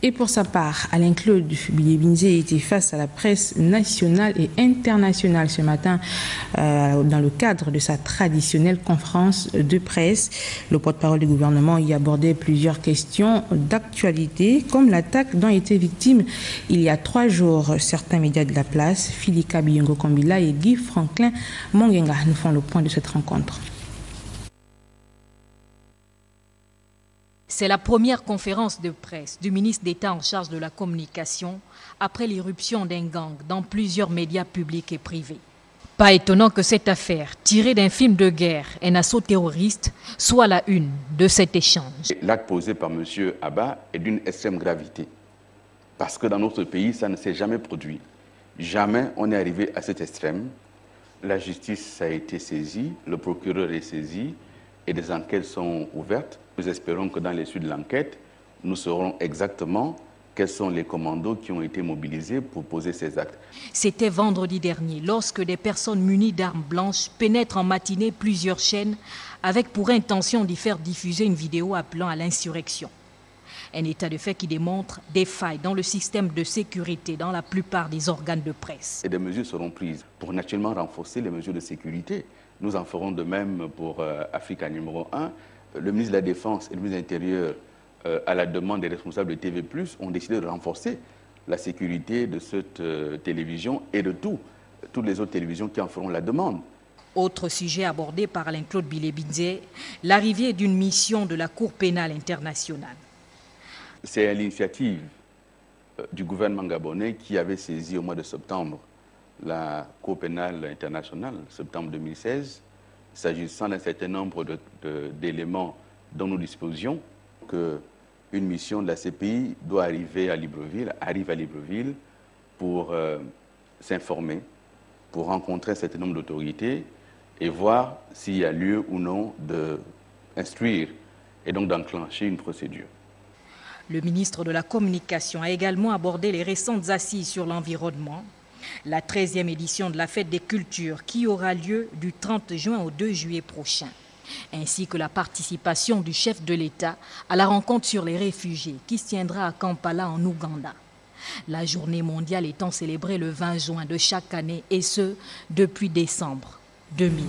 Et pour sa part, Alain-Claude Bilebinze était face à la presse nationale et internationale ce matin dans le cadre de sa traditionnelle conférence de presse. Le porte-parole du gouvernement y abordait plusieurs questions d'actualité, comme l'attaque dont étaient victimes il y a 3 jours certains médias de la place. Philika Biyongo Kombila et Guy Franklin Mongenga nous font le point de cette rencontre. C'est la première conférence de presse du ministre d'État en charge de la communication après l'irruption d'un gang dans plusieurs médias publics et privés. Pas étonnant que cette affaire, tirée d'un film de guerre, un assaut terroriste, soit la une de cet échange. L'acte posé par M. Abba est d'une extrême gravité. Parce que dans notre pays, ça ne s'est jamais produit. Jamais on est arrivé à cet extrême. La justice a été saisie, le procureur est saisi et des enquêtes sont ouvertes. Nous espérons que dans les suites de l'enquête, nous saurons exactement quels sont les commandos qui ont été mobilisés pour poser ces actes. C'était vendredi dernier, lorsque des personnes munies d'armes blanches pénètrent en matinée plusieurs chaînes avec pour intention d'y faire diffuser une vidéo appelant à l'insurrection. Un état de fait qui démontre des failles dans le système de sécurité dans la plupart des organes de presse. Et des mesures seront prises pour naturellement renforcer les mesures de sécurité. Nous en ferons de même pour Africa numéro 1. Le ministre de la Défense et le ministre de l'Intérieur, à la demande des responsables de TV+, ont décidé de renforcer la sécurité de cette télévision et de toutes les autres télévisions qui en feront la demande. Autre sujet abordé par Alain-Claude Bilebinze, l'arrivée d'une mission de la Cour pénale internationale. C'est à l'initiative du gouvernement gabonais qui avait saisi au mois de septembre la Cour pénale internationale, septembre 2016, s'agissant d'un certain nombre d'éléments dont nous disposions, qu'une mission de la CPI doit arrive à Libreville pour s'informer, pour rencontrer un certain nombre d'autorités et voir s'il y a lieu ou non d'instruire et donc d'enclencher une procédure. Le ministre de la Communication a également abordé les récentes assises sur l'environnement, la 13e édition de la Fête des Cultures qui aura lieu du 30 juin au 2 juillet prochain, ainsi que la participation du chef de l'État à la rencontre sur les réfugiés qui se tiendra à Kampala en Ouganda. La journée mondiale étant célébrée le 20 juin de chaque année et ce, depuis décembre 2000.